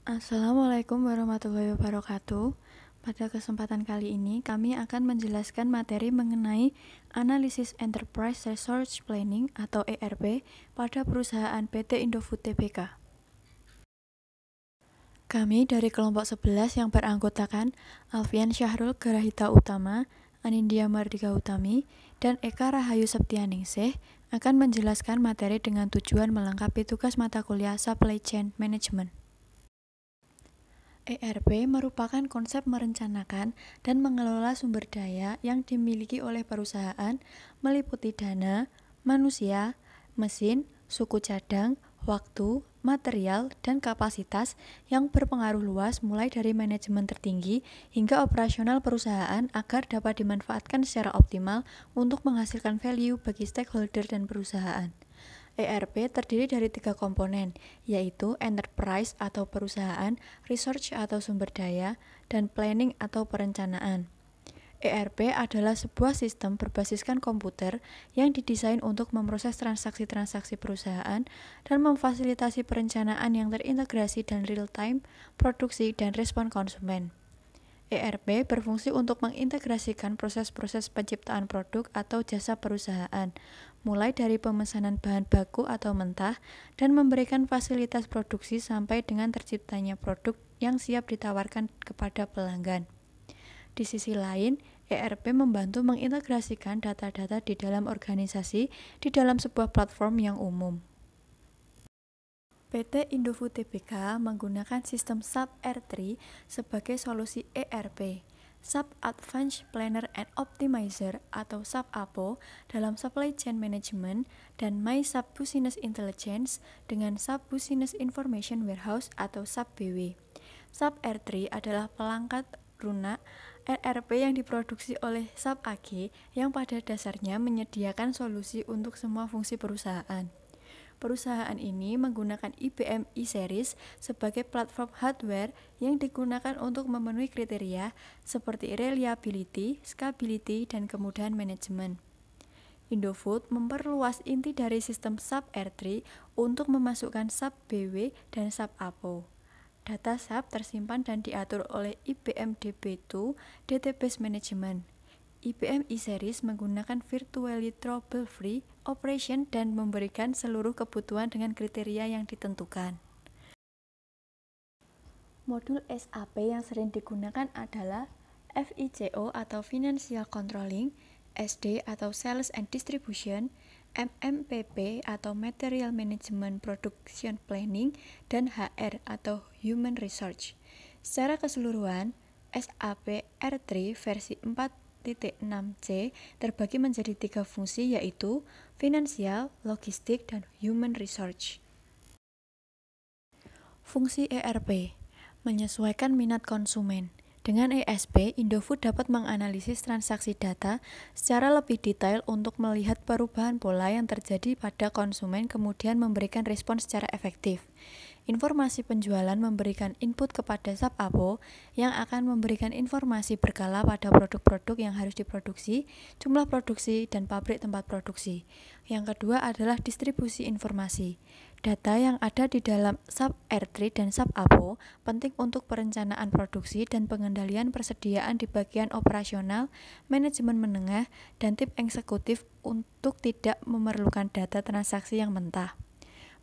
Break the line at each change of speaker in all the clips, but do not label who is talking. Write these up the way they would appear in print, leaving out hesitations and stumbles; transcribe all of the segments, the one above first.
Assalamualaikum warahmatullahi wabarakatuh. Pada kesempatan kali ini, kami akan menjelaskan materi mengenai Analisis Enterprise Resource Planning atau ERP pada perusahaan PT Indofood Tbk. Kami dari kelompok 11 yang beranggotakan Alfian Syahrul Gerahita Utama, Anindya Mardika Utami, dan Eka Rahayu Septianingsih akan menjelaskan materi dengan tujuan melengkapi tugas mata kuliah Supply Chain Management. ERP merupakan konsep merencanakan dan mengelola sumber daya yang dimiliki oleh perusahaan, meliputi dana, manusia, mesin, suku cadang, waktu, material, dan kapasitas yang berpengaruh luas mulai dari manajemen tertinggi hingga operasional perusahaan agar dapat dimanfaatkan secara optimal untuk menghasilkan value bagi stakeholder dan perusahaan. ERP terdiri dari 3 komponen, yaitu enterprise atau perusahaan, research atau sumber daya, dan planning atau perencanaan. ERP adalah sebuah sistem berbasiskan komputer yang didesain untuk memproses transaksi-transaksi perusahaan dan memfasilitasi perencanaan yang terintegrasi dan real-time, produksi, dan respon konsumen. ERP berfungsi untuk mengintegrasikan proses-proses penciptaan produk atau jasa perusahaan, mulai dari pemesanan bahan baku atau mentah, dan memberikan fasilitas produksi sampai dengan terciptanya produk yang siap ditawarkan kepada pelanggan. Di sisi lain, ERP membantu mengintegrasikan data-data di dalam organisasi di dalam sebuah platform yang umum. PT Indofood Tbk menggunakan sistem SAP R3 sebagai solusi ERP, SAP Advanced Planner and Optimizer atau SAP APO dalam Supply Chain Management, dan MySAP Business Intelligence dengan SAP Business Information Warehouse atau SAP BW. SAP R3 adalah pelengkap lunak ERP yang diproduksi oleh SAP AG yang pada dasarnya menyediakan solusi untuk semua fungsi perusahaan. Perusahaan ini menggunakan IBM e-Series sebagai platform hardware yang digunakan untuk memenuhi kriteria seperti reliability, scalability, dan kemudahan manajemen. Indofood memperluas inti dari sistem SAP R3 untuk memasukkan SAP BW dan SAP APO. Data SAP tersimpan dan diatur oleh IBM DB2 Database Management. IBM e-Series menggunakan virtually trouble-free operation dan memberikan seluruh kebutuhan dengan kriteria yang ditentukan. Modul SAP yang sering digunakan adalah FICO atau Financial Controlling, SD atau Sales and Distribution, MMPP atau Material Management Production Planning, dan HR atau Human Research. Secara keseluruhan, SAP R3 versi 4.6c terbagi menjadi 3 fungsi, yaitu finansial, logistik, dan human research. Fungsi ERP menyesuaikan minat konsumen. Dengan ESP, Indofood dapat menganalisis transaksi data secara lebih detail untuk melihat perubahan pola yang terjadi pada konsumen, kemudian memberikan respon secara efektif. Informasi penjualan memberikan input kepada SAP APO yang akan memberikan informasi berkala pada produk-produk yang harus diproduksi, jumlah produksi, dan pabrik tempat produksi. Yang kedua adalah distribusi informasi. Data yang ada di dalam SAP R3 dan SAP APO penting untuk perencanaan produksi dan pengendalian persediaan di bagian operasional, manajemen menengah, dan tim eksekutif untuk tidak memerlukan data transaksi yang mentah.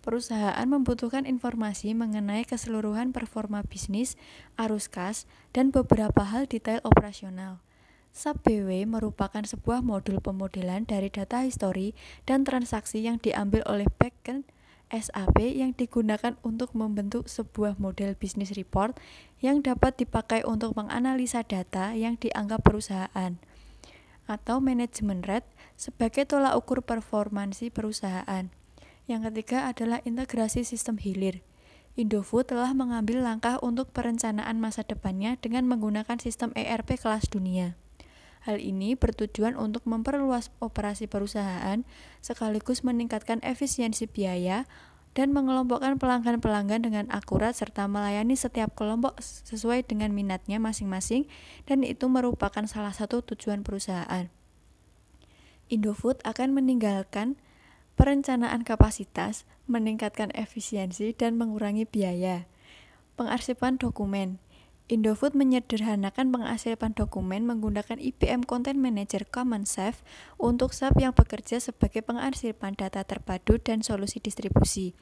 Perusahaan membutuhkan informasi mengenai keseluruhan performa bisnis, arus kas, dan beberapa hal detail operasional. SAP BW merupakan sebuah modul pemodelan dari data histori dan transaksi yang diambil oleh backend SAP yang digunakan untuk membentuk sebuah model bisnis report yang dapat dipakai untuk menganalisa data yang dianggap perusahaan, atau manajemen rate sebagai tolak ukur performansi perusahaan. Yang ketiga adalah integrasi sistem hilir. Indofood telah mengambil langkah untuk perencanaan masa depannya dengan menggunakan sistem ERP kelas dunia. Hal ini bertujuan untuk memperluas operasi perusahaan, sekaligus meningkatkan efisiensi biaya, dan mengelompokkan pelanggan-pelanggan dengan akurat serta melayani setiap kelompok sesuai dengan minatnya masing-masing, dan itu merupakan salah satu tujuan perusahaan. Indofood akan meninggalkan perencanaan kapasitas, meningkatkan efisiensi, dan mengurangi biaya. Pengarsipan dokumen. Indofood menyederhanakan pengarsipan dokumen menggunakan IBM Content Manager Common SAP untuk SAP yang bekerja sebagai pengarsipan data terpadu dan solusi distribusi.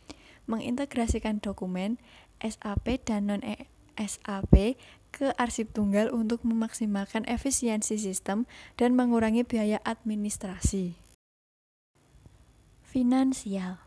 Mengintegrasikan dokumen SAP dan non-SAP ke arsip tunggal untuk memaksimalkan efisiensi sistem dan mengurangi biaya administrasi. Finansial.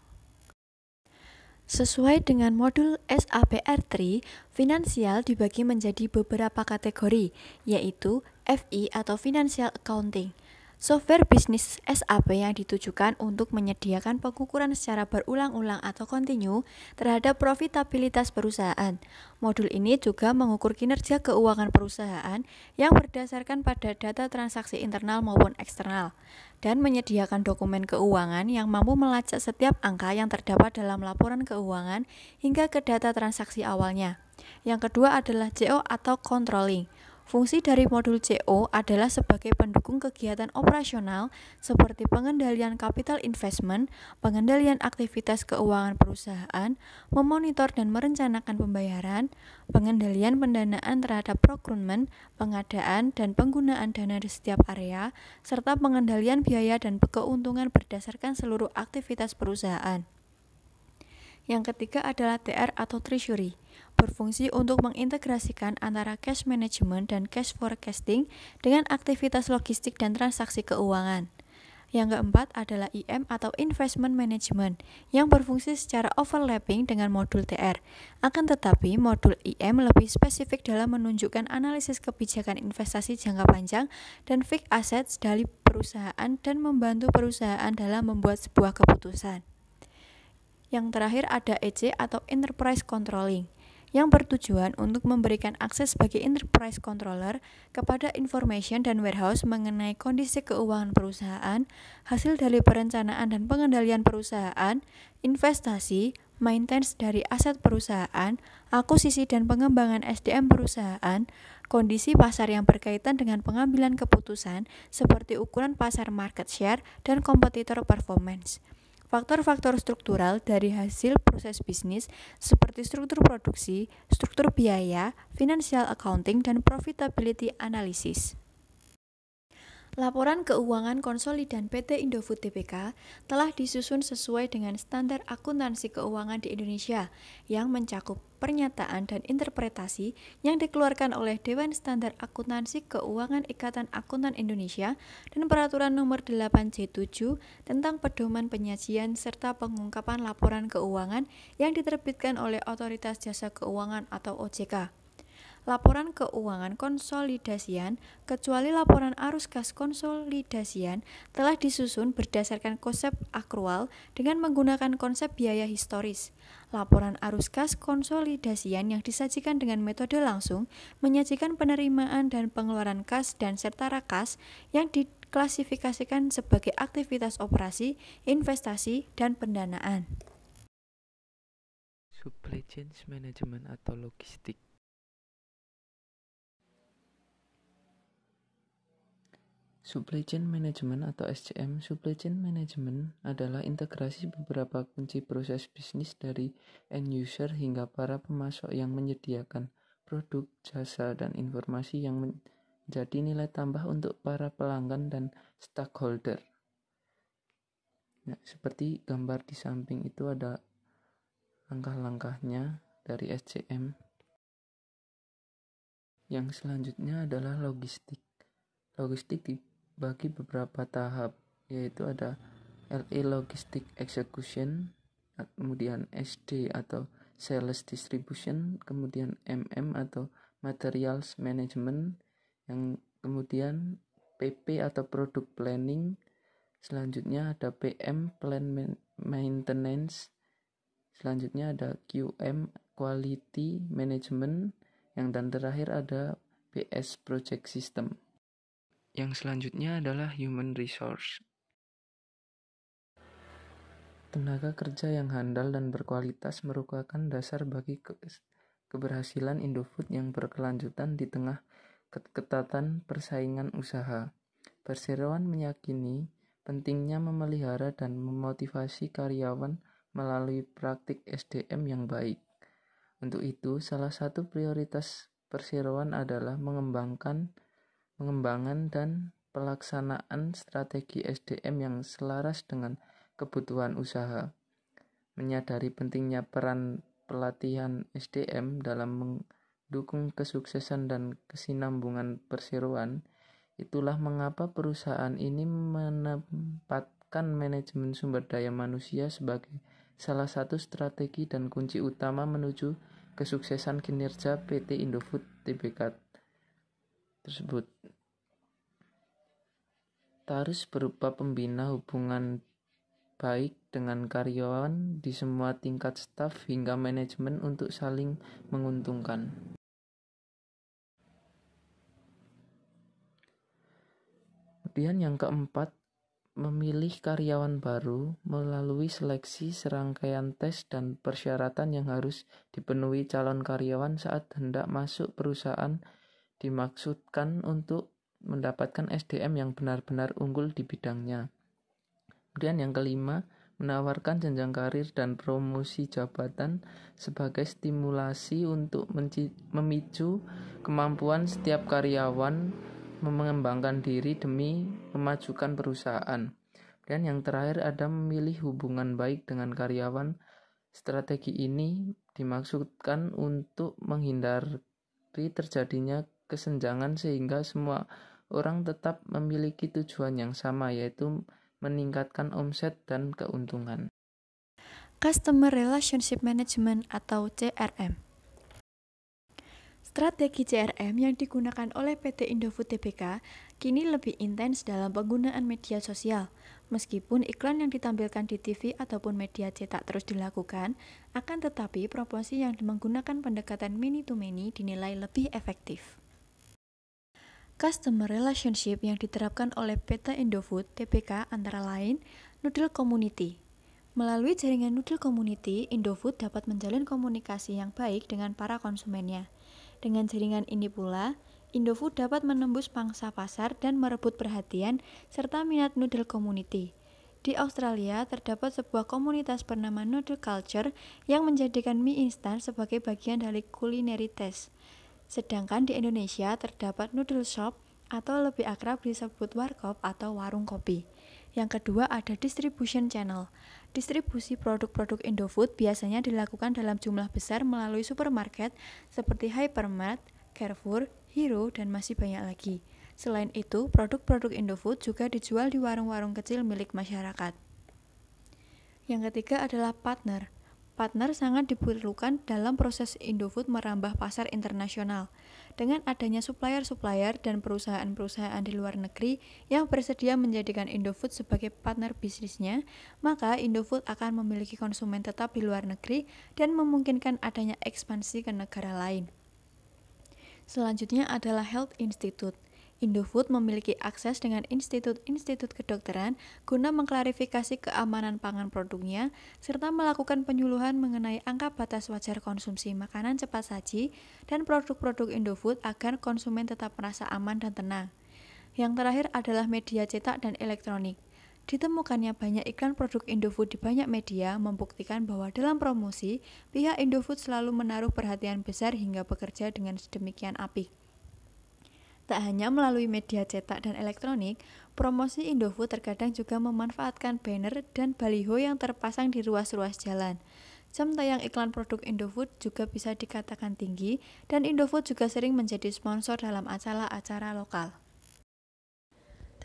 Sesuai dengan modul SAP R3, finansial dibagi menjadi beberapa kategori, yaitu FI atau Financial Accounting. Software bisnis SAP yang ditujukan untuk menyediakan pengukuran secara berulang-ulang atau kontinu terhadap profitabilitas perusahaan. Modul ini juga mengukur kinerja keuangan perusahaan yang berdasarkan pada data transaksi internal maupun eksternal, dan menyediakan dokumen keuangan yang mampu melacak setiap angka yang terdapat dalam laporan keuangan hingga ke data transaksi awalnya. Yang kedua adalah CO atau Controlling. Fungsi dari modul CO adalah sebagai pendukung kegiatan operasional seperti pengendalian capital investment, pengendalian aktivitas keuangan perusahaan, memonitor dan merencanakan pembayaran, pengendalian pendanaan terhadap procurement, pengadaan dan penggunaan dana di setiap area, serta pengendalian biaya dan keuntungan berdasarkan seluruh aktivitas perusahaan. Yang ketiga adalah TR atau Treasury, berfungsi untuk mengintegrasikan antara cash management dan cash forecasting dengan aktivitas logistik dan transaksi keuangan. Yang keempat adalah IM atau Investment Management, yang berfungsi secara overlapping dengan modul TR. Akan tetapi, modul IM lebih spesifik dalam menunjukkan analisis kebijakan investasi jangka panjang dan fixed assets dari perusahaan dan membantu perusahaan dalam membuat sebuah keputusan. Yang terakhir ada EC atau Enterprise Controlling, yang bertujuan untuk memberikan akses bagi enterprise controller kepada information dan warehouse mengenai kondisi keuangan perusahaan, hasil dari perencanaan dan pengendalian perusahaan, investasi, maintenance dari aset perusahaan, akuisisi dan pengembangan SDM perusahaan, kondisi pasar yang berkaitan dengan pengambilan keputusan seperti ukuran pasar market share dan kompetitor performance. Faktor-faktor struktural dari hasil proses bisnis seperti struktur produksi, struktur biaya, financial accounting, dan profitability analysis. Laporan keuangan konsolidan PT Indofood Tbk telah disusun sesuai dengan standar akuntansi keuangan di Indonesia yang mencakup pernyataan dan interpretasi yang dikeluarkan oleh Dewan Standar Akuntansi Keuangan Ikatan Akuntan Indonesia dan Peraturan Nomor 8J7 tentang pedoman penyajian serta pengungkapan laporan keuangan yang diterbitkan oleh Otoritas Jasa Keuangan atau OJK. Laporan keuangan konsolidasian, kecuali laporan arus kas konsolidasian, telah disusun berdasarkan konsep akrual dengan menggunakan konsep biaya historis. Laporan arus kas konsolidasian yang disajikan dengan metode langsung menyajikan penerimaan dan pengeluaran kas dan setara kas yang diklasifikasikan sebagai aktivitas operasi, investasi, dan pendanaan.
Supply chain management atau logistik. Supply Chain Management atau SCM. Supply Chain Management adalah integrasi beberapa kunci proses bisnis dari end user hingga para pemasok yang menyediakan produk, jasa, dan informasi yang menjadi nilai tambah untuk para pelanggan dan stakeholder. Nah, seperti gambar di samping itu ada langkah-langkahnya dari SCM. Yang selanjutnya adalah logistik. Logistik dibagi beberapa tahap, yaitu ada LE Logistic Execution, kemudian SD atau Sales Distribution, kemudian MM atau Materials Management, yang kemudian PP atau Product Planning, selanjutnya ada PM Plan Maintenance, selanjutnya ada QM Quality Management, yang dan terakhir ada BS Project System. Yang selanjutnya adalah human resource. Tenaga kerja yang handal dan berkualitas merupakan dasar bagi keberhasilan Indofood yang berkelanjutan di tengah ketatan persaingan usaha. Perseroan meyakini pentingnya memelihara dan memotivasi karyawan melalui praktik SDM yang baik. Untuk itu, salah satu prioritas perseroan adalah pengembangan dan pelaksanaan strategi SDM yang selaras dengan kebutuhan usaha. Menyadari pentingnya peran pelatihan SDM dalam mendukung kesuksesan dan kesinambungan perseroan, itulah mengapa perusahaan ini menempatkan manajemen sumber daya manusia sebagai salah satu strategi dan kunci utama menuju kesuksesan kinerja PT Indofood Tbk tersebut. Harus berupa pembina hubungan baik dengan karyawan di semua tingkat staf hingga manajemen untuk saling menguntungkan. Kemudian yang keempat, memilih karyawan baru melalui seleksi serangkaian tes dan persyaratan yang harus dipenuhi calon karyawan saat hendak masuk perusahaan dimaksudkan untuk mendapatkan SDM yang benar-benar unggul di bidangnya. Kemudian yang kelima, menawarkan jenjang karir dan promosi jabatan sebagai stimulasi untuk memicu kemampuan setiap karyawan mengembangkan diri demi memajukan perusahaan. Dan yang terakhir ada memilih hubungan baik dengan karyawan. Strategi ini dimaksudkan untuk menghindari terjadinya kesenjangan sehingga semua orang tetap memiliki tujuan yang sama, yaitu meningkatkan omset dan keuntungan.
Customer Relationship Management atau CRM. Strategi CRM yang digunakan oleh PT Indofood Tbk kini lebih intens dalam penggunaan media sosial. Meskipun iklan yang ditampilkan di TV ataupun media cetak terus dilakukan, akan tetapi promosi yang menggunakan pendekatan many-to-many dinilai lebih efektif. Customer Relationship yang diterapkan oleh PT Indofood Tbk antara lain Noodle Community. Melalui jaringan Noodle Community, Indofood dapat menjalin komunikasi yang baik dengan para konsumennya. Dengan jaringan ini pula, Indofood dapat menembus pangsa pasar dan merebut perhatian serta minat noodle community. Di Australia, terdapat sebuah komunitas bernama Noodle Culture yang menjadikan mie instan sebagai bagian dari culinary taste. Sedangkan di Indonesia terdapat Noodle Shop atau lebih akrab disebut warkop atau warung kopi. Yang kedua ada distribution channel. Distribusi produk-produk Indofood biasanya dilakukan dalam jumlah besar melalui supermarket seperti Hypermart, Carrefour, Hero, dan masih banyak lagi. Selain itu, produk-produk Indofood juga dijual di warung-warung kecil milik masyarakat. Yang ketiga adalah partner. Partner sangat diperlukan dalam proses Indofood merambah pasar internasional. Dengan adanya supplier-supplier dan perusahaan-perusahaan di luar negeri yang bersedia menjadikan Indofood sebagai partner bisnisnya, maka Indofood akan memiliki konsumen tetap di luar negeri dan memungkinkan adanya ekspansi ke negara lain. Selanjutnya adalah Health Institute. Indofood memiliki akses dengan institut-institut kedokteran guna mengklarifikasi keamanan pangan produknya serta melakukan penyuluhan mengenai angka batas wajar konsumsi makanan cepat saji dan produk-produk Indofood agar konsumen tetap merasa aman dan tenang. Yang terakhir adalah media cetak dan elektronik. Ditemukannya banyak iklan produk Indofood di banyak media membuktikan bahwa dalam promosi, pihak Indofood selalu menaruh perhatian besar hingga bekerja dengan sedemikian apik. Tak hanya melalui media cetak dan elektronik, promosi Indofood terkadang juga memanfaatkan banner dan baliho yang terpasang di ruas-ruas jalan. Jam tayang iklan produk Indofood juga bisa dikatakan tinggi, dan Indofood juga sering menjadi sponsor dalam acara-acara lokal.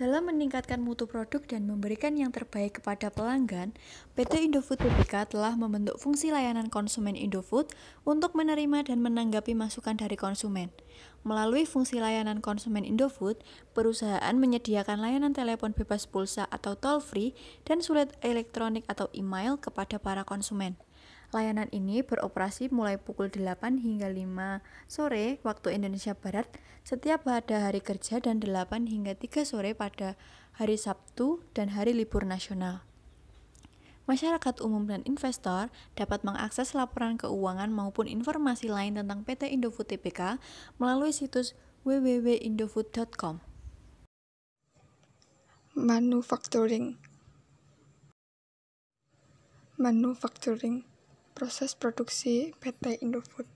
Dalam meningkatkan mutu produk dan memberikan yang terbaik kepada pelanggan, PT Indofood Tbk telah membentuk fungsi layanan konsumen Indofood untuk menerima dan menanggapi masukan dari konsumen. Melalui fungsi layanan konsumen Indofood, perusahaan menyediakan layanan telepon bebas pulsa atau toll-free dan surat elektronik atau email kepada para konsumen. Layanan ini beroperasi mulai pukul 8 hingga 5 sore waktu Indonesia Barat setiap pada hari kerja dan 8 hingga 3 sore pada hari Sabtu dan hari libur nasional. Masyarakat umum dan investor dapat mengakses laporan keuangan maupun informasi lain tentang PT Indofood Tbk melalui situs www.indofood.com.
Manufacturing proses produksi PT Indofood.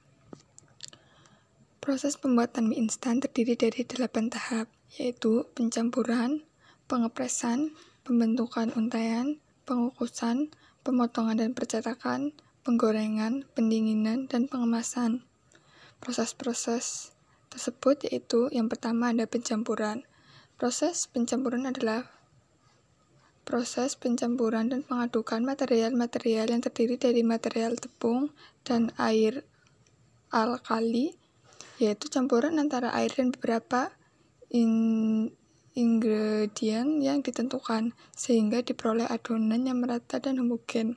Proses pembuatan mie instan terdiri dari 8 tahap, yaitu pencampuran, pengepresan, pembentukan untaian, pengukusan, pemotongan dan percetakan, penggorengan, pendinginan, dan pengemasan. Proses-proses tersebut yaitu yang pertama ada pencampuran. Proses pencampuran adalah proses pencampuran dan pengadukan material-material yang terdiri dari material tepung dan air alkali, yaitu campuran antara air dan beberapa ingredient yang ditentukan, sehingga diperoleh adonan yang merata dan homogen.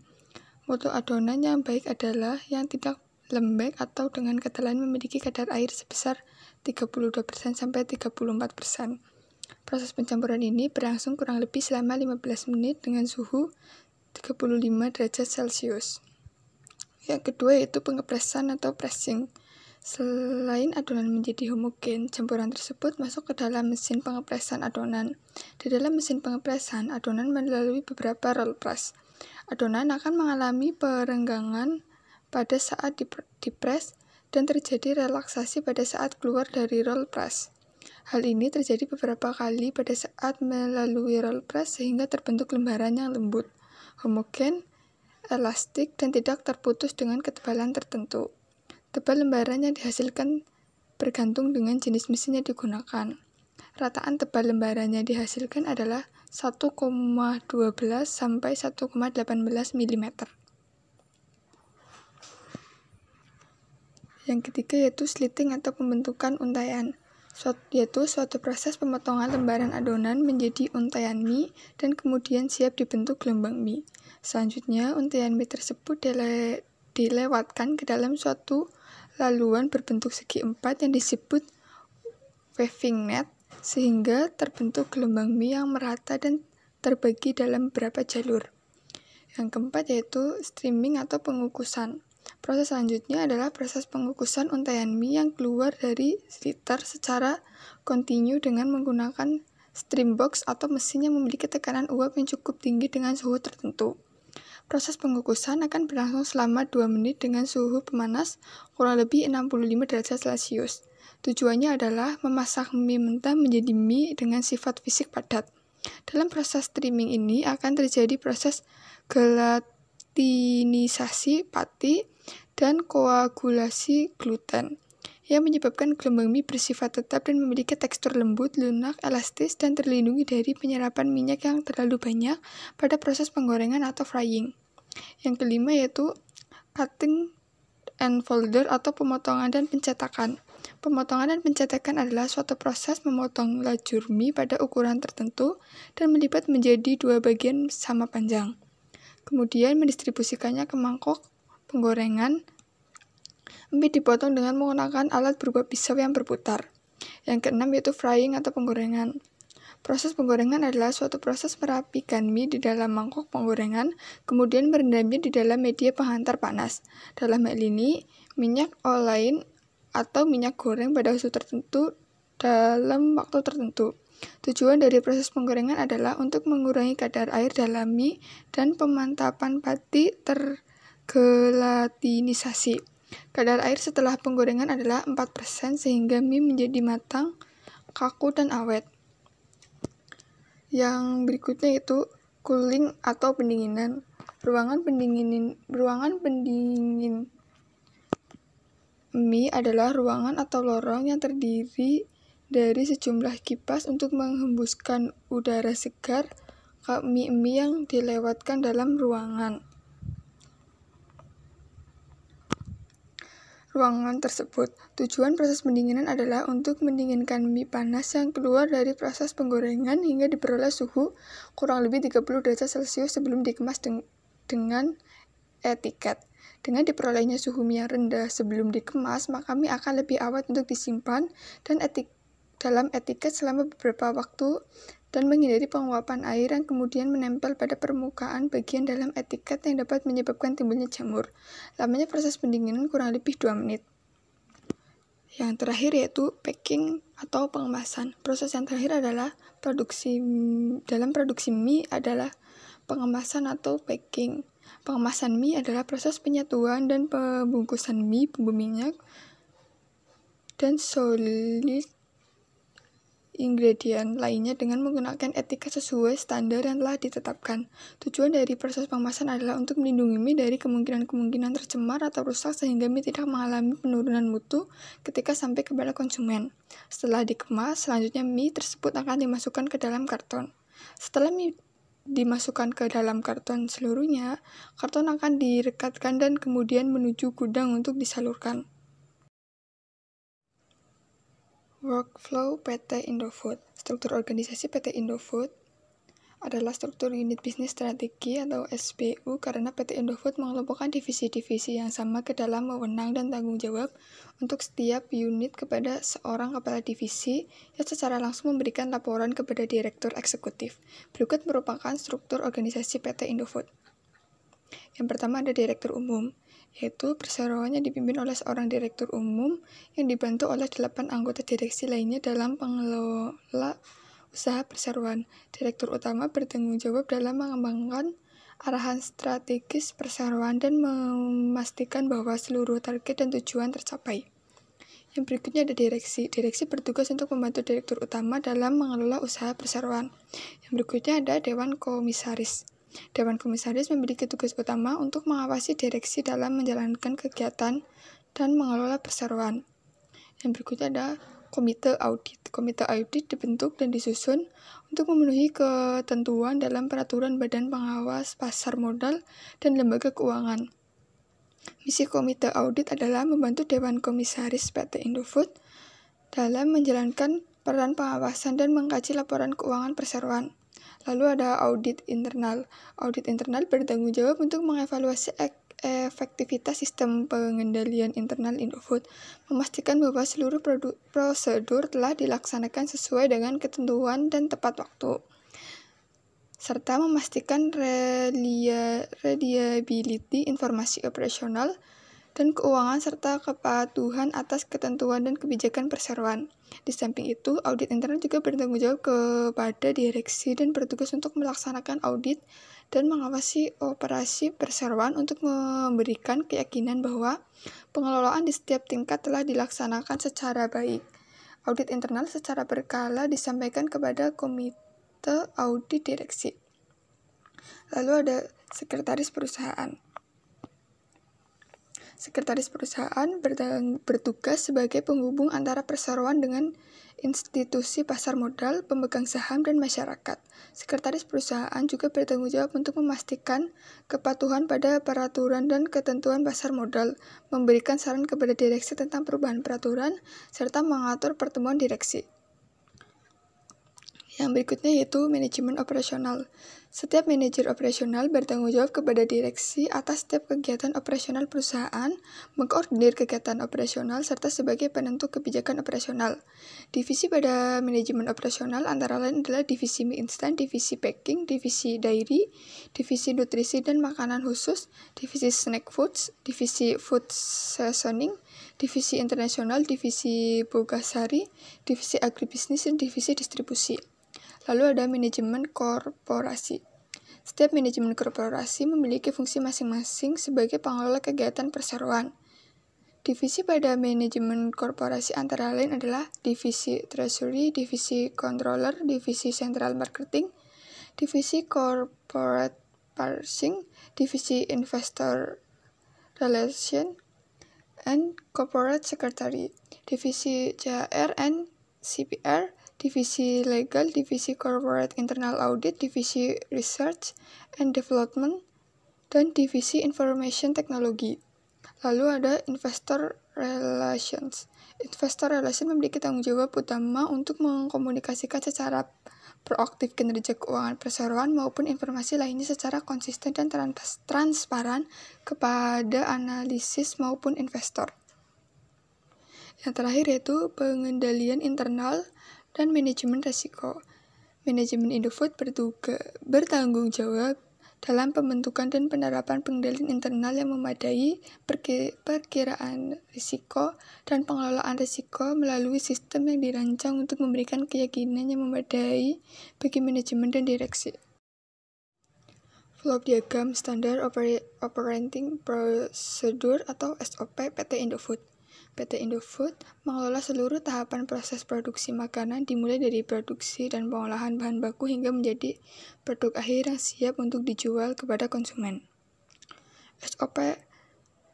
Mutu adonan yang baik adalah yang tidak lembek atau dengan ketebalan memiliki kadar air sebesar 32% sampai 34%. Proses pencampuran ini berlangsung kurang lebih selama 15 menit dengan suhu 35 derajat Celcius. Yang kedua yaitu pengepresan atau pressing. Selain adonan menjadi homogen, campuran tersebut masuk ke dalam mesin pengepresan adonan. Di dalam mesin pengepresan, adonan melalui beberapa roll press. Adonan akan mengalami perenggangan pada saat dipres dan terjadi relaksasi pada saat keluar dari roll press. Hal ini terjadi beberapa kali pada saat melalui roll press sehingga terbentuk lembaran yang lembut, homogen, elastik, dan tidak terputus dengan ketebalan tertentu. Tebal lembaran yang dihasilkan bergantung dengan jenis mesin yang digunakan. Rataan tebal lembaran yang dihasilkan adalah 1,12 sampai 1,18 mm. Yang ketiga yaitu slitting atau pembentukan untaian, yaitu suatu proses pemotongan lembaran adonan menjadi untaian mie dan kemudian siap dibentuk gelombang mie. Selanjutnya, untaian mie tersebut dilewatkan ke dalam suatu laluan berbentuk segi empat yang disebut weaving net, sehingga terbentuk gelombang mie yang merata dan terbagi dalam beberapa jalur. Yang keempat yaitu streaming atau pengukusan. Proses selanjutnya adalah proses pengukusan untaian mie yang keluar dari sliter secara kontinu dengan menggunakan stream box atau mesin yang memiliki tekanan uap yang cukup tinggi dengan suhu tertentu. Proses pengukusan akan berlangsung selama 2 menit dengan suhu pemanas kurang lebih 65 derajat Celcius. Tujuannya adalah memasak mie mentah menjadi mie dengan sifat fisik padat. Dalam proses streaming ini akan terjadi proses gelatinisasi pati dan koagulasi gluten yang menyebabkan gelombang mie bersifat tetap dan memiliki tekstur lembut, lunak, elastis, dan terlindungi dari penyerapan minyak yang terlalu banyak pada proses penggorengan atau frying. Yang kelima yaitu cutting and folder atau pemotongan dan pencetakan. Pemotongan dan pencetakan adalah suatu proses memotong lajur mie pada ukuran tertentu dan melipat menjadi 2 bagian sama panjang. Kemudian mendistribusikannya ke mangkok penggorengan. Mie dipotong dengan menggunakan alat berupa pisau yang berputar. Yang keenam yaitu frying atau penggorengan. Proses penggorengan adalah suatu proses merapikan mie di dalam mangkok penggorengan, kemudian merendamnya di dalam media penghantar panas. Dalam hal ini, minyak olain atau minyak goreng pada suhu tertentu dalam waktu tertentu. Tujuan dari proses penggorengan adalah untuk mengurangi kadar air dalam mie dan pemantapan pati tergelatinisasi. Kadar air setelah penggorengan adalah 4% sehingga mie menjadi matang, kaku, dan awet. Yang berikutnya itu cooling atau pendinginan. Ruangan pendingin mie adalah ruangan atau lorong yang terdiri dari sejumlah kipas untuk menghembuskan udara segar ke mie-mie yang dilewatkan dalam ruangan tersebut. Tujuan proses pendinginan adalah untuk mendinginkan mie panas yang keluar dari proses penggorengan hingga diperoleh suhu kurang lebih 30 derajat Celcius sebelum dikemas dengan etiket. Dengan diperolehnya suhu mie yang rendah sebelum dikemas, maka mie akan lebih awet untuk disimpan dan dalam etiket selama beberapa waktu dan menghindari penguapan air yang kemudian menempel pada permukaan bagian dalam etiket yang dapat menyebabkan timbulnya jamur. Lamanya proses pendinginan kurang lebih 2 menit. Yang terakhir yaitu packing atau pengemasan. Proses yang terakhir adalah dalam produksi mie adalah pengemasan atau packing. Pengemasan mie adalah proses penyatuan dan pembungkusan mie, bumbu minyak, dan solid ingredient lainnya dengan menggunakan etika sesuai standar yang telah ditetapkan. Tujuan dari proses pengemasan adalah untuk melindungi mie dari kemungkinan-kemungkinan tercemar atau rusak sehingga mie tidak mengalami penurunan mutu ketika sampai kepada konsumen. Setelah dikemas, selanjutnya mie tersebut akan dimasukkan ke dalam karton. Setelah mie dimasukkan ke dalam karton seluruhnya, karton akan direkatkan dan kemudian menuju gudang untuk disalurkan. Workflow PT Indofood. Struktur organisasi PT Indofood adalah struktur unit bisnis strategi atau SBU karena PT Indofood mengelompokkan divisi-divisi yang sama ke dalam wewenang dan tanggung jawab untuk setiap unit kepada seorang kepala divisi yang secara langsung memberikan laporan kepada direktur eksekutif. Berikut merupakan struktur organisasi PT Indofood. Yang pertama ada direktur umum, yaitu perseroannya dipimpin oleh seorang direktur umum yang dibantu oleh 8 anggota direksi lainnya dalam pengelola usaha perseroan. Direktur utama bertanggung jawab dalam mengembangkan arahan strategis perseroan dan memastikan bahwa seluruh target dan tujuan tercapai. Yang berikutnya ada direksi. Direksi bertugas untuk membantu direktur utama dalam mengelola usaha perseroan. Yang berikutnya ada dewan komisaris. Dewan komisaris memiliki tugas utama untuk mengawasi direksi dalam menjalankan kegiatan dan mengelola perseroan. Yang berikutnya ada komite audit. Komite audit dibentuk dan disusun untuk memenuhi ketentuan dalam peraturan Badan Pengawas Pasar Modal dan Lembaga Keuangan. Misi komite audit adalah membantu Dewan Komisaris PT Indofood dalam menjalankan peran pengawasan dan mengkaji laporan keuangan perseroan. Lalu ada audit internal. Audit internal bertanggung jawab untuk mengevaluasi efektivitas sistem pengendalian internal Indofood, memastikan bahwa seluruh prosedur telah dilaksanakan sesuai dengan ketentuan dan tepat waktu, serta memastikan reliability informasi operasional dan keuangan serta kepatuhan atas ketentuan dan kebijakan perseroan. Di samping itu, audit internal juga bertanggung jawab kepada direksi dan bertugas untuk melaksanakan audit dan mengawasi operasi perseroan untuk memberikan keyakinan bahwa pengelolaan di setiap tingkat telah dilaksanakan secara baik. Audit internal secara berkala disampaikan kepada komite audit direksi. Lalu ada sekretaris perusahaan. Sekretaris perusahaan bertugas sebagai penghubung antara perseroan dengan institusi pasar modal, pemegang saham, dan masyarakat. Sekretaris perusahaan juga bertanggung jawab untuk memastikan kepatuhan pada peraturan dan ketentuan pasar modal, memberikan saran kepada direksi tentang perubahan peraturan, serta mengatur pertemuan direksi. Yang berikutnya yaitu manajemen operasional. Setiap manajer operasional bertanggung jawab kepada direksi atas setiap kegiatan operasional perusahaan, mengkoordinir kegiatan operasional, serta sebagai penentu kebijakan operasional. Divisi pada manajemen operasional antara lain adalah divisi mie instan, divisi packing, divisi dairy, divisi nutrisi dan makanan khusus, divisi snack foods, divisi food seasoning, divisi internasional, divisi bogasari, divisi agribisnis, dan divisi distribusi. Lalu ada manajemen korporasi. Setiap manajemen korporasi memiliki fungsi masing-masing sebagai pengelola kegiatan perseroan. Divisi pada manajemen korporasi antara lain adalah divisi treasury, divisi controller, divisi central marketing, divisi corporate pricing, divisi investor relation, and corporate secretary, divisi CHR and CPR, divisi legal, divisi corporate internal audit, divisi research and development, dan divisi information technology. Lalu ada investor relations. Investor relations memiliki tanggung jawab utama untuk mengkomunikasikan secara proaktif kinerja keuangan perseroan maupun informasi lainnya secara konsisten dan transparan kepada analisis maupun investor. Yang terakhir yaitu pengendalian internal dan manajemen risiko. Manajemen Indofood bertanggung jawab dalam pembentukan dan penerapan pengendalian internal yang memadai, perkiraan risiko, dan pengelolaan risiko melalui sistem yang dirancang untuk memberikan keyakinan yang memadai bagi manajemen dan direksi. Flow Diagram Standard Operating Procedure atau SOP PT Indofood. PT Indofood mengelola seluruh tahapan proses produksi makanan dimulai dari produksi dan pengolahan bahan baku hingga menjadi produk akhir yang siap untuk dijual kepada konsumen. SOP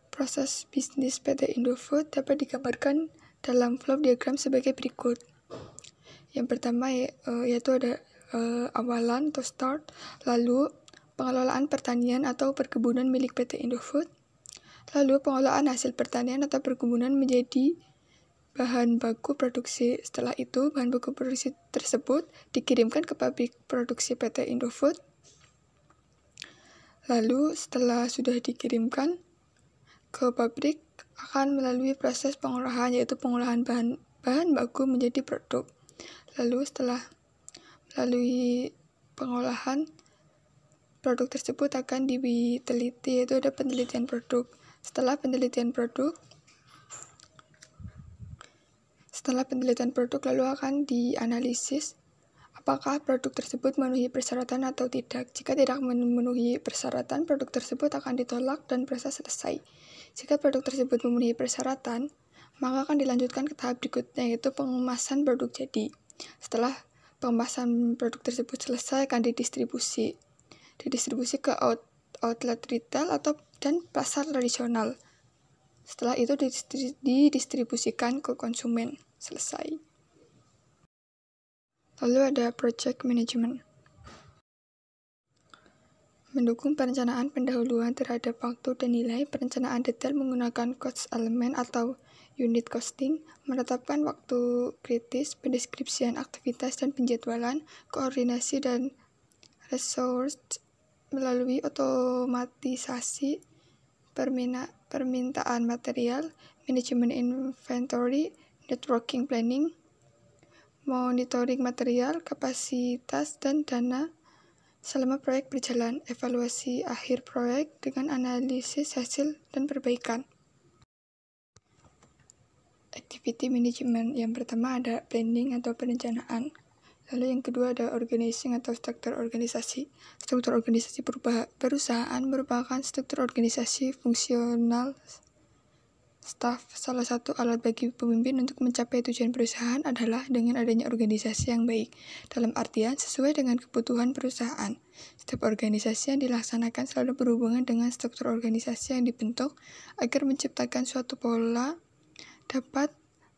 proses bisnis PT Indofood dapat digambarkan dalam flow diagram sebagai berikut. Yang pertama yaitu ada awalan atau start, lalu pengelolaan pertanian atau perkebunan milik PT Indofood, lalu pengolahan hasil pertanian atau perkebunan menjadi bahan baku produksi. Setelah itu, bahan baku produksi tersebut dikirimkan ke pabrik produksi PT Indofood. Lalu setelah sudah dikirimkan ke pabrik, akan melalui proses pengolahan, yaitu pengolahan bahan baku menjadi produk. Lalu setelah melalui pengolahan, produk tersebut akan diteliti, yaitu ada penelitian produk. Setelah penelitian produk lalu akan dianalisis apakah produk tersebut memenuhi persyaratan atau tidak. Jika tidak memenuhi persyaratan, produk tersebut akan ditolak dan proses selesai. Jika produk tersebut memenuhi persyaratan, maka akan dilanjutkan ke tahap berikutnya, yaitu pengemasan produk jadi. Setelah pengemasan produk tersebut selesai, akan didistribusi ke outlet retail dan pasar tradisional. Setelah itu didistribusikan ke konsumen. Selesai. Lalu ada project management. Mendukung perencanaan pendahuluan terhadap waktu dan nilai, perencanaan detail menggunakan cost element atau unit costing, menetapkan waktu kritis, pendeskripsian aktivitas dan penjadwalan, koordinasi dan resource melalui otomatisasi permintaan material, manajemen inventory, networking planning, monitoring material, kapasitas dan dana selama proyek berjalan, evaluasi akhir proyek dengan analisis hasil dan perbaikan. Activity management, yang pertama ada planning atau perencanaan. Lalu yang kedua ada organizing atau struktur organisasi. Struktur organisasi perusahaan merupakan struktur organisasi fungsional staff. Salah satu alat bagi pemimpin untuk mencapai tujuan perusahaan adalah dengan adanya organisasi yang baik. Dalam artian sesuai dengan kebutuhan perusahaan. Setiap organisasi yang dilaksanakan selalu berhubungan dengan struktur organisasi yang dibentuk agar menciptakan suatu pola dapat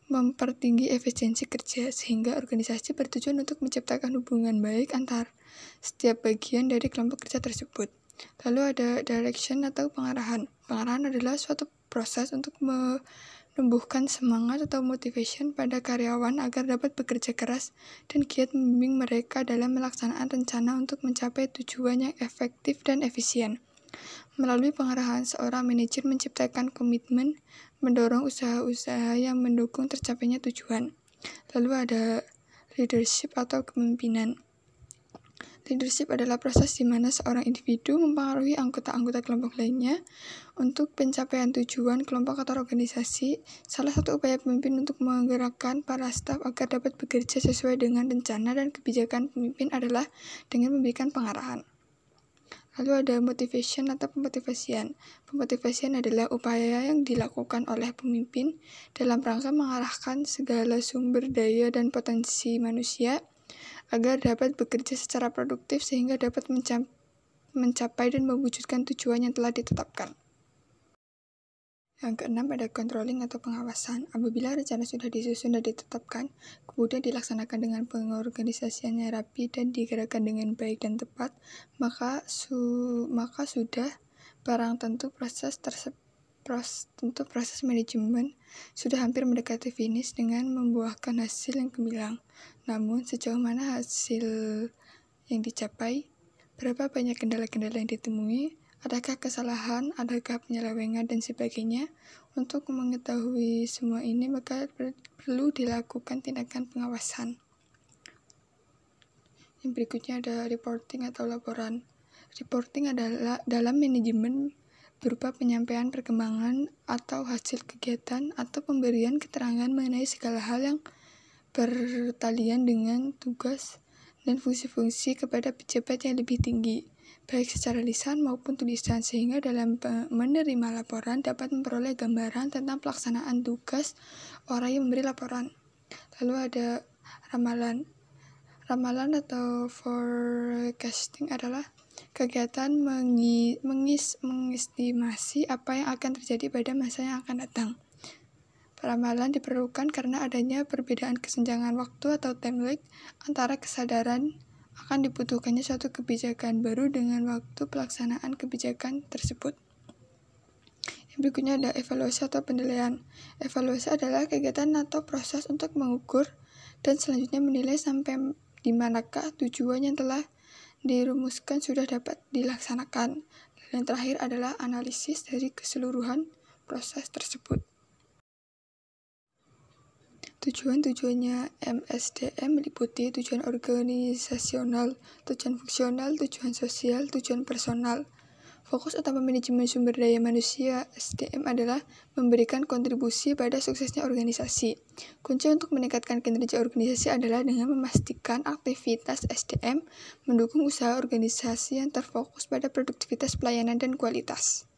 mempertinggi efisiensi kerja, sehingga organisasi bertujuan untuk menciptakan hubungan baik antar setiap bagian dari kelompok kerja tersebut. Lalu ada direction atau pengarahan. Pengarahan adalah suatu proses untuk menumbuhkan semangat atau motivation pada karyawan agar dapat bekerja keras dan giat membimbing mereka dalam melaksanakan rencana untuk mencapai tujuan yang efektif dan efisien. Melalui pengarahan, seorang manajer menciptakan komitmen, mendorong usaha-usaha yang mendukung tercapainya tujuan. Lalu ada leadership atau kepemimpinan. Leadership adalah proses di mana seorang individu mempengaruhi anggota-anggota kelompok lainnya untuk pencapaian tujuan kelompok atau organisasi. Salah satu upaya pemimpin untuk menggerakkan para staf agar dapat bekerja sesuai dengan rencana dan kebijakan pemimpin adalah dengan memberikan pengarahan. Lalu ada motivation atau pemotivasian. Pemotivasian adalah upaya yang dilakukan oleh pemimpin dalam rangka mengarahkan segala sumber daya dan potensi manusia agar dapat bekerja secara produktif sehingga dapat mencapai dan mewujudkan tujuan yang telah ditetapkan. Yang keenam ada controlling atau pengawasan. Apabila rencana sudah disusun dan ditetapkan, kemudian dilaksanakan dengan pengorganisasiannya rapi dan digerakkan dengan baik dan tepat, maka sudah barang tentu proses manajemen sudah hampir mendekati finish dengan membuahkan hasil yang gemilang. Namun sejauh mana hasil yang dicapai, berapa banyak kendala-kendala yang ditemui, adakah kesalahan, adakah penyelewengan, dan sebagainya. Untuk mengetahui semua ini, maka perlu dilakukan tindakan pengawasan. Yang berikutnya ada reporting atau laporan. Reporting adalah dalam manajemen berupa penyampaian perkembangan atau hasil kegiatan atau pemberian keterangan mengenai segala hal yang bertalian dengan tugas dan fungsi-fungsi kepada pejabat yang lebih tinggi. baik secara lisan maupun tulisan, sehingga dalam menerima laporan dapat memperoleh gambaran tentang pelaksanaan tugas orang yang memberi laporan. Lalu ada ramalan. Ramalan atau forecasting adalah kegiatan mengestimasi apa yang akan terjadi pada masa yang akan datang. Ramalan diperlukan karena adanya perbedaan kesenjangan waktu atau time lag antara kesadaran akan dibutuhkannya suatu kebijakan baru dengan waktu pelaksanaan kebijakan tersebut. Yang berikutnya ada evaluasi atau penilaian. Evaluasi adalah kegiatan atau proses untuk mengukur dan selanjutnya menilai sampai di manakah tujuan yang telah dirumuskan sudah dapat dilaksanakan. Dan yang terakhir adalah analisis dari keseluruhan proses tersebut. Tujuan-tujuannya MSDM meliputi tujuan organisasional, tujuan fungsional, tujuan sosial, tujuan personal. Fokus utama manajemen sumber daya manusia SDM adalah memberikan kontribusi pada suksesnya organisasi. Kunci untuk meningkatkan kinerja organisasi adalah dengan memastikan aktivitas SDM mendukung usaha organisasi yang terfokus pada produktivitas pelayanan dan kualitas.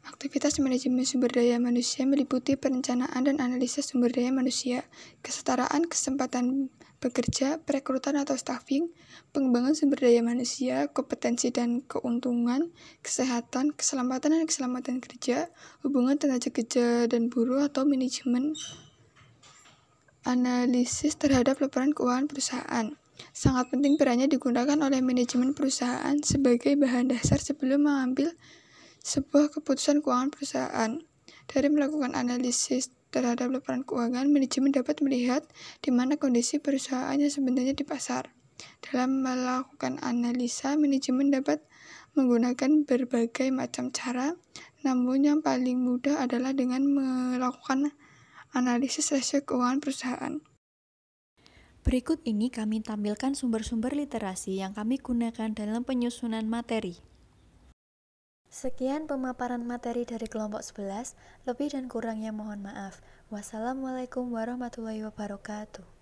Aktivitas manajemen sumber daya manusia meliputi perencanaan dan analisis sumber daya manusia, kesetaraan kesempatan bekerja, perekrutan atau staffing, pengembangan sumber daya manusia, kompetensi dan keuntungan, kesehatan, keselamatan dan keselamatan kerja, hubungan tenaga kerja dan buruh atau manajemen, analisis terhadap laporan keuangan perusahaan. Sangat penting perannya digunakan oleh manajemen perusahaan sebagai bahan dasar sebelum mengambil sebuah keputusan keuangan perusahaan. Dari melakukan analisis terhadap laporan keuangan, manajemen dapat melihat di mana kondisi perusahaan yang sebenarnya di pasar. Dalam melakukan analisa, manajemen dapat menggunakan berbagai macam cara, namun yang paling mudah adalah dengan melakukan analisis rasio keuangan perusahaan.
Berikut ini kami tampilkan sumber-sumber literasi yang kami gunakan dalam penyusunan materi. Sekian pemaparan materi dari kelompok 11, lebih dan kurangnya mohon maaf. Wassalamualaikum warahmatullahi wabarakatuh.